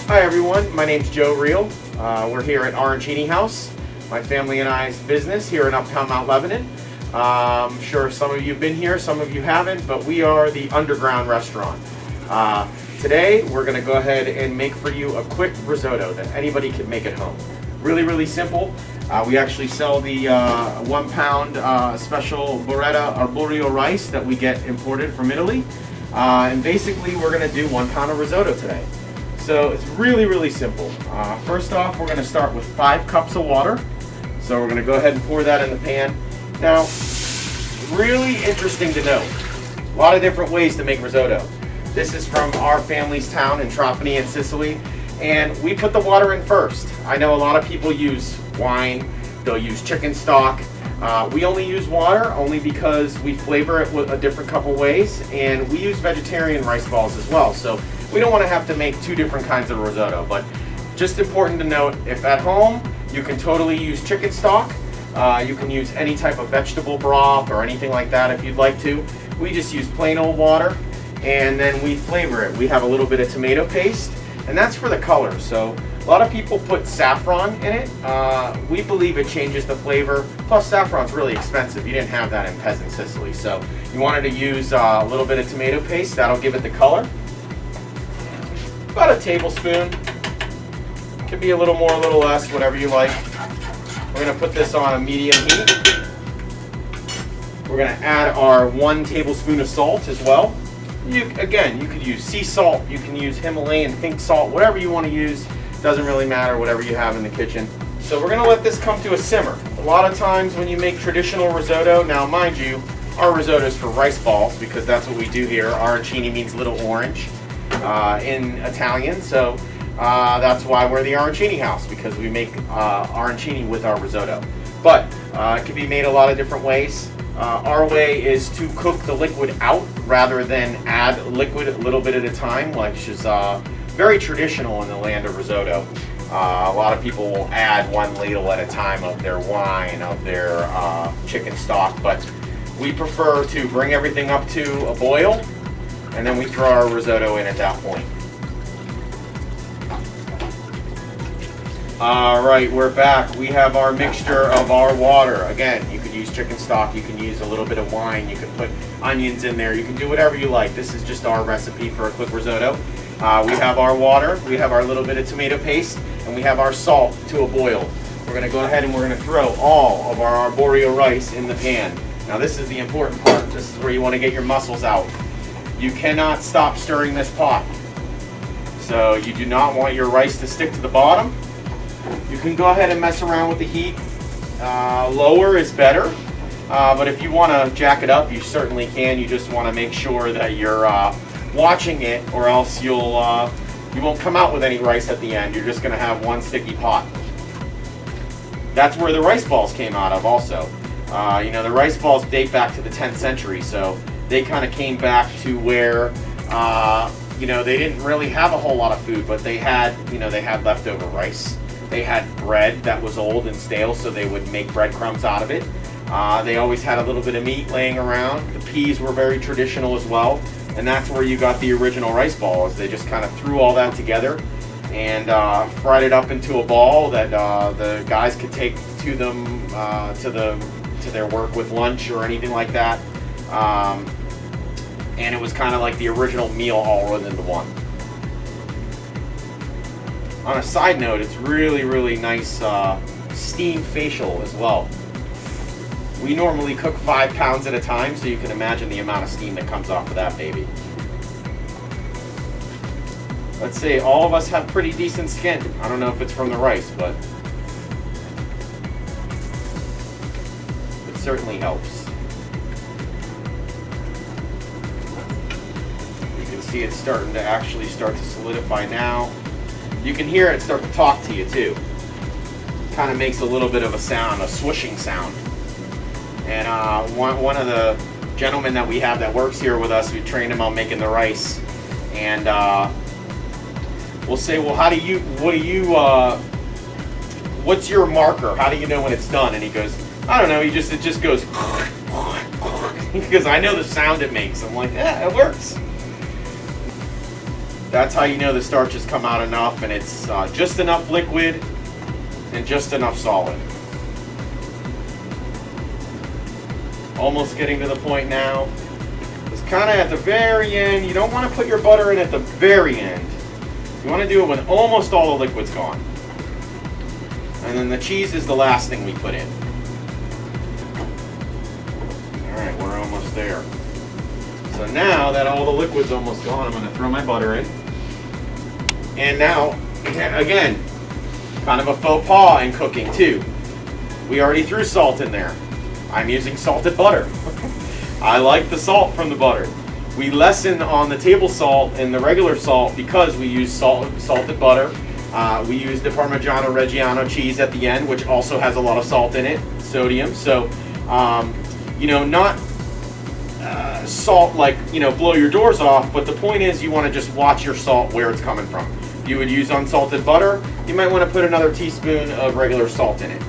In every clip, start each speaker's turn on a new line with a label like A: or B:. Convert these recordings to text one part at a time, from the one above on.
A: Hi everyone, my name's Joe Reale. We're here at Arancini House, my family and I's business here in Uptown Mount Lebanon. I'm sure some of you have been here, some of you haven't, but we are the underground restaurant. Today we're going to go ahead and make for you a quick risotto that anybody can make at home. Really simple. We actually sell the 1 pound special burrata arborio rice that we get imported from Italy. And basically we're going to do 1 pound of risotto today. So it's really simple. First off, we're going to start with 5 cups of water. So we're going to go ahead and pour that in the pan. Now, really interesting to note, a lot of different ways to make risotto. This is from our family's town in Trapani in Sicily, and we put the water in first. I know a lot of people use wine, they'll use chicken stock. We only use water only because we flavor it with a different couple ways, and we use vegetarian rice balls as well. So we don't want to have to make 2 different kinds of risotto, but just important to note, if at home, you can totally use chicken stock. You can use any type of vegetable broth or anything like that if you'd like to. We just use plain old water, and then we flavor it. We have a little bit of tomato paste, and that's for the color. So a lot of people put saffron in it. We believe it changes the flavor. Plus saffron's really expensive. You didn't have that in Peasant Sicily. So you wanted to use a little bit of tomato paste. That'll give it the color. About a tablespoon. Could be a little more, a little less, whatever you like. We're going to put this on a medium heat. We're going to add our 1 tablespoon of salt as well. Again, you could use sea salt, you can use Himalayan pink salt, whatever you want to use. Doesn't really matter, whatever you have in the kitchen. So we're going to let this come to a simmer. A lot of times when you make traditional risotto, now mind you, our risotto is for rice balls because that's what we do here. Arancini means little orange in Italian, so that's why we're the Arancini House, because we make arancini with our risotto. But it can be made a lot of different ways. Our way is to cook the liquid out rather than add liquid a little bit at a time, which is very traditional in the land of risotto. A lot of people will add 1 ladle at a time of their wine, of their chicken stock, but we prefer to bring everything up to a boil, and then we throw our risotto in at that point. Alright, we're back. We have our mixture of our water. Again, you could use chicken stock, you can use a little bit of wine, you can put onions in there, you can do whatever you like. This is just our recipe for a quick risotto. We have our water, we have our little bit of tomato paste, and we have our salt to a boil. We're going to go ahead and we're going to throw all of our arborio rice in the pan. Now this is the important part. This is where you want to get your muscles out. You cannot stop stirring this pot. So you do not want your rice to stick to the bottom. You can go ahead and mess around with the heat. Lower is better, but if you want to jack it up, you certainly can. You just want to make sure that you're watching it, or else you won't come out with any rice at the end. You're just going to have 1 sticky pot. That's where the rice balls came out of also. You know, the rice balls date back to the 10th century, so they kind of came back to where you know, they didn't really have a whole lot of food, but they had, you know, they had leftover rice. They had bread that was old and stale, so they would make breadcrumbs out of it. They always had a little bit of meat laying around. The peas were very traditional as well, and that's where you got the original rice balls. They just kind of threw all that together and fried it up into a ball that the guys could take to them to their work with lunch or anything like that. And it was kind of like the original meal all rolled into one. On a side note, it's really nice steam facial as well. We normally cook 5 pounds at a time, so you can imagine the amount of steam that comes off of that baby. Let's say all of us have pretty decent skin. I don't know if it's from the rice, but it certainly helps. You can see it's starting to actually start to solidify now. You can hear it start to talk to you too. Kind of makes a little bit of a sound, a swooshing sound. And one of the gentlemen that we have that works here with us, we trained him on making the rice. And we'll say, well, what's your marker? How do you know when it's done? And he goes, I don't know. It just goes, because I know the sound it makes. I'm like, yeah, it works. That's how you know the starch has come out enough, and it's just enough liquid and just enough solid. Almost getting to the point now. It's kind of at the very end. You don't want to put your butter in at the very end. You want to do it when almost all the liquid's gone. And then the cheese is the last thing we put in. Alright, we're almost there. So now that all the liquid's almost gone, I'm going to throw my butter in. And now, again, kind of a faux pas in cooking too. We already threw salt in there. I'm using salted butter. I like the salt from the butter. We lessen on the table salt and the regular salt because we use salted butter. We use the Parmigiano Reggiano cheese at the end, which also has a lot of salt in it, sodium. So, not salt like, blow your doors off, but the point is you want to just watch your salt where it's coming from. If you would use unsalted butter, you might want to put another teaspoon of regular salt in it.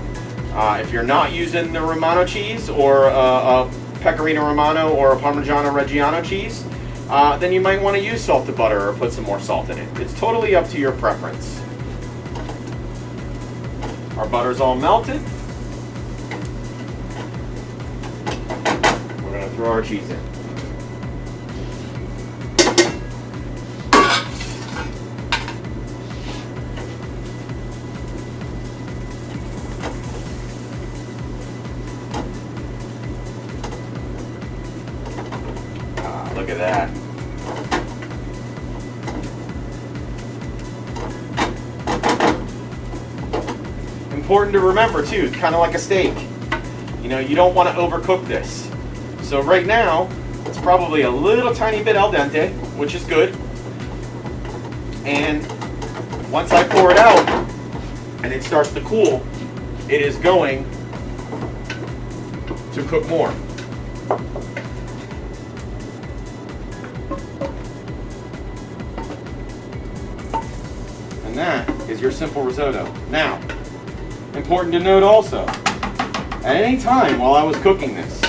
A: If you're not using the Romano cheese or a Pecorino Romano or a Parmigiano Reggiano cheese, then you might want to use salted butter or put some more salt in it. It's totally up to your preference. Our butter's all melted. We're going to throw our cheese in. Look at that. Important to remember too, kind of like a steak. You don't want to overcook this. So right now, it's probably a little tiny bit al dente, which is good. And once I pour it out and it starts to cool, it is going to cook more. And that is your simple risotto. Now, important to note also, at any time while I was cooking this,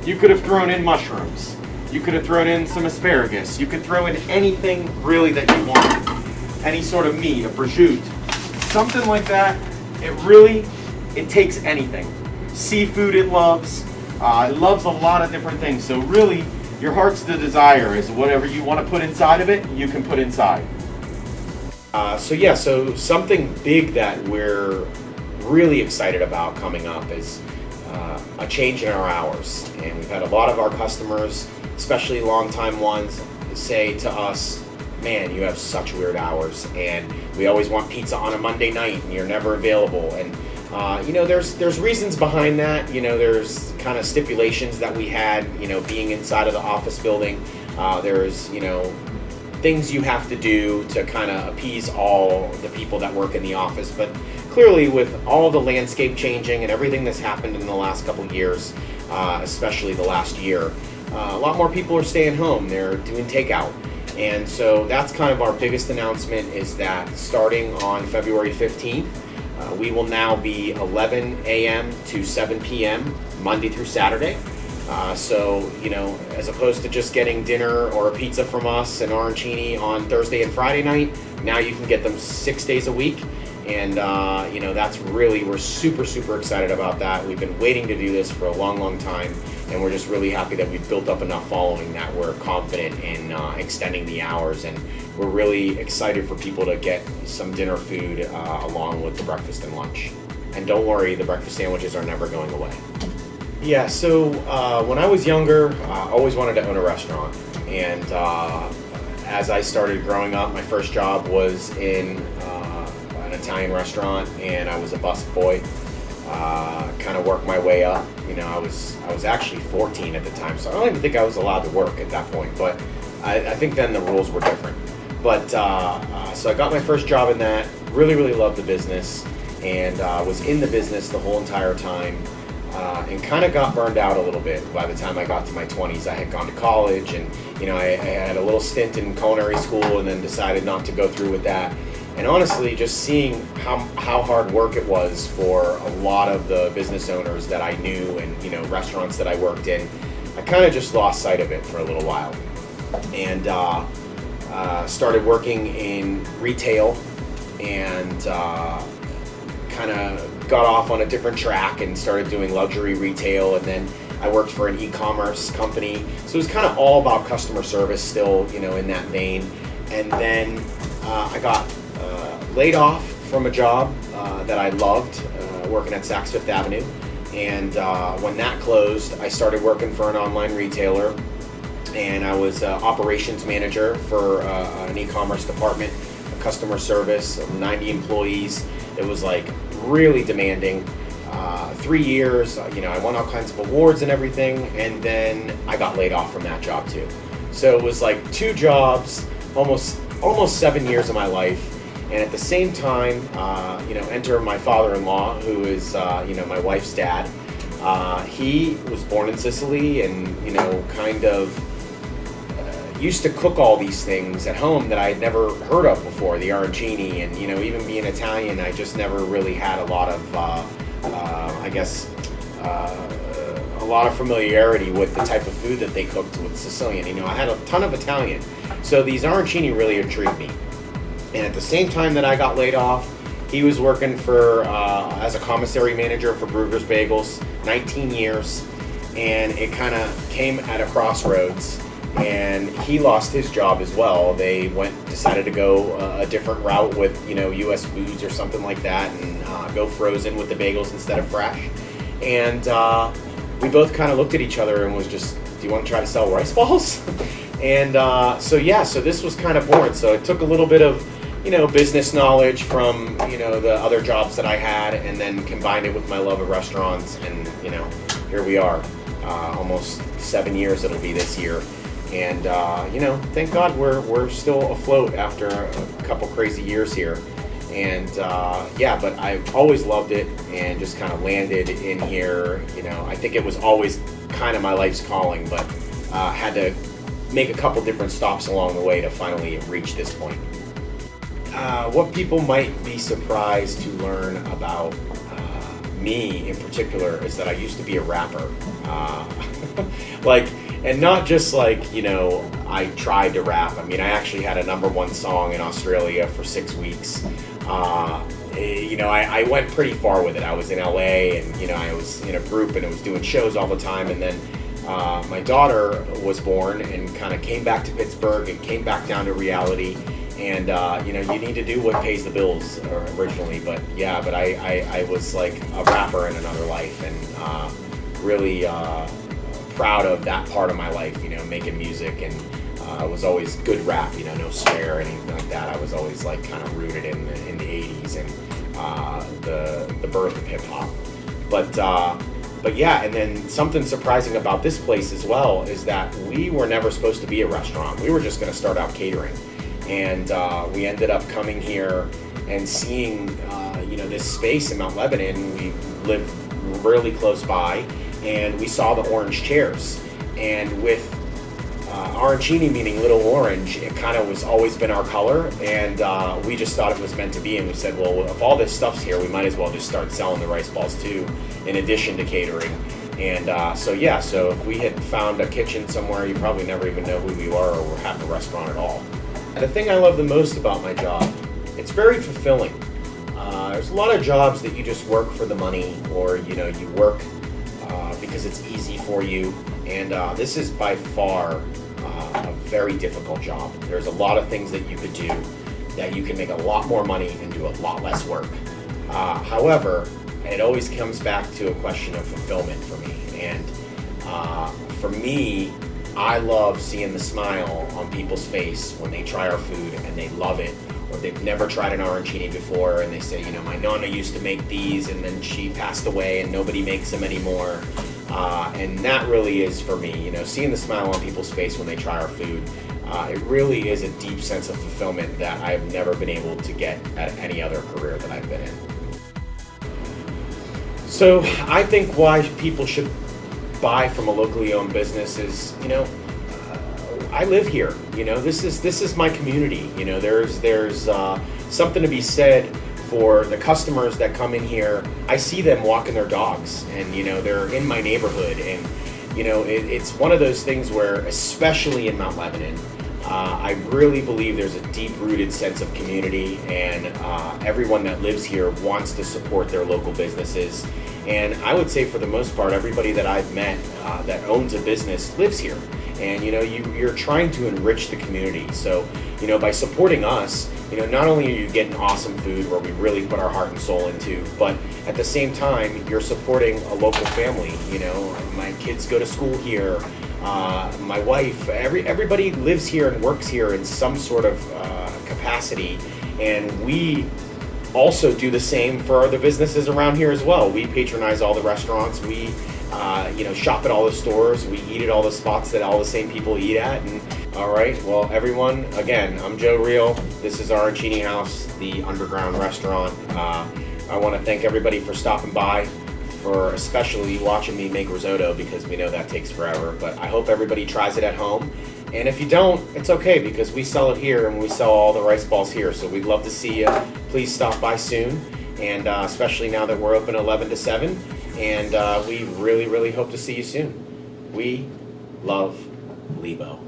A: you could have thrown in mushrooms. You could have thrown in some asparagus. You could throw in anything really that you want. Any sort of meat, a prosciutto, something like that. It takes anything. Seafood it loves. It loves a lot of different things. So really, your heart's desire is whatever you want to put inside of it, you can put inside. So something big that we're really excited about coming up is a change in our hours. And we've had a lot of our customers, especially long-time ones, say to us, man, you have such weird hours, and we always want pizza on a Monday night, and you're never available. And there's reasons behind that. There's kind of stipulations that we had, being inside of the office building. There's things you have to do to kind of appease all the people that work in the office. But clearly, with all the landscape changing and everything that's happened in the last couple of years, especially the last year, a lot more people are staying home. They're doing takeout. And so that's kind of our biggest announcement, is that starting on February 15th, we will now be 11 a.m. to 7 p.m. Monday through Saturday. As opposed to just getting dinner or a pizza from us and Arancini on Thursday and Friday night, now you can get them 6 days a week. And, that's really, we're super, super excited about that. We've been waiting to do this for a long, long time. And we're just really happy that we've built up enough following that we're confident in extending the hours. And we're really excited for people to get some dinner food along with the breakfast and lunch. And don't worry, the breakfast sandwiches are never going away. Yeah, so when I was younger, I always wanted to own a restaurant. And as I started growing up, my first job was in an Italian restaurant, and I was a busboy. Kind of worked my way up. I was actually 14 at the time, so I don't even think I was allowed to work at that point. But I think then the rules were different. But so I got my first job in that. Really, really loved the business, and was in the business the whole entire time. And kind of got burned out a little bit by the time I got to my 20s. I had gone to college, and I had a little stint in culinary school, and then decided not to go through with that. And honestly, just seeing how hard work it was for a lot of the business owners that I knew, and restaurants that I worked in, I kind of just lost sight of it for a little while. And
B: started working in retail and kind of got off on a different track and started doing luxury retail, and then I worked for an e-commerce company. So it was kind of all about customer service still, in that vein. And then I got laid off from a job that I loved, working at Saks Fifth Avenue. And when that closed, I started working for an online retailer, and I was operations manager for an e-commerce department, customer service, 90 employees. It was like really demanding. 3 years, I won all kinds of awards and everything, and then I got laid off from that job too. So it was like 2 jobs, almost 7 years of my life. And at the same time, enter my father-in-law, who is, my wife's dad. He was born in Sicily and, kind of used to cook all these things at home that I had never heard of before, the arancini, and, even being Italian, I just never really had a lot of, a lot of familiarity with the type of food that they cooked with Sicilian. I had a ton of Italian. So these arancini really intrigued me. And at the same time that I got laid off, he was working for as a commissary manager for Bruegger's Bagels, 19 years, and it kind of came at a crossroads, and he lost his job as well. They decided to go a different route with U.S. Foods or something like that, and go frozen with the bagels instead of fresh. And we both kind of looked at each other and was just, do you want to try to sell rice balls? And so this was kind of born. So it took a little bit of business knowledge from, the other jobs that I had, and then combined it with my love of restaurants, and, here we are, almost 7 years it'll be this year. And, thank God we're still afloat after a couple crazy years here. And, but I've always loved it and just kind of landed in here. I think it was always kind of my life's calling, but had to make a couple different stops along the way to finally reach this point. What people might be surprised to learn about me in particular is that I used to be a rapper. And not just I tried to rap. I mean, I actually had a #1 song in Australia for 6 weeks. I went pretty far with it. I was in LA, and I was in a group and I was doing shows all the time, and then my daughter was born and kind of came back to Pittsburgh and came back down to reality. And you need to do what pays the bills originally, but I was like a rapper in another life, and really proud of that part of my life, making music. And it was always good rap, no swear or anything like that. I was always like kind of rooted in the 80s and the birth of hip hop. And then something surprising about this place as well is that we were never supposed to be a restaurant. We were just going to start out catering. And we ended up coming here and seeing, this space in Mount Lebanon. We live really close by, and we saw the orange chairs. And with arancini meaning little orange, it kind of was always been our color, and we just thought it was meant to be. And we said, well, if all this stuff's here, we might as well just start selling the rice balls too, in addition to catering. And so if we had found a kitchen somewhere, you probably never even know who we are or have a restaurant at all. The thing I love the most about my job, it's very fulfilling. There's a lot of jobs that you just work for the money, or you work because it's easy for you, and this is by far a very difficult job. There's a lot of things that you could do that you can make a lot more money and do a lot less work. However, it always comes back to a question of fulfillment for me, and for me, I love seeing the smile on people's face when they try our food and they love it, or they've never tried an arancini before and they say, my nonna used to make these and then she passed away and nobody makes them anymore. And that really is for me, seeing the smile on people's face when they try our food. It really is a deep sense of fulfillment that I've never been able to get at any other career that I've been in. So I think why people should buy from a locally owned business is, I live here. This is my community. There's something to be said for the customers that come in here. I see them walking their dogs, and they're in my neighborhood, and it's one of those things where, especially in Mount Lebanon, I really believe there's a deep-rooted sense of community, and everyone that lives here wants to support their local businesses. And I would say for the most part, everybody that I've met that owns a business lives here. And you're trying to enrich the community. So by supporting us, not only are you getting awesome food where we really put our heart and soul into, but at the same time, you're supporting a local family. My kids go to school here. My wife, everybody lives here and works here in some sort of capacity, and we also do the same for other businesses around here as well. We patronize all the restaurants. We shop at all the stores. We eat at all the spots that all the same people eat at. And all right, well, everyone, again, I'm Joe Reale. This is Arancini House, the underground restaurant. I want to thank everybody for stopping by, for especially watching me make risotto, because we know that takes forever. But I hope everybody tries it at home. And if you don't, it's okay, because we sell it here and we sell all the rice balls here. So we'd love to see you. Please stop by soon. And especially now that we're open 11 to 7. And we really, really hope to see you soon. We love Lebo.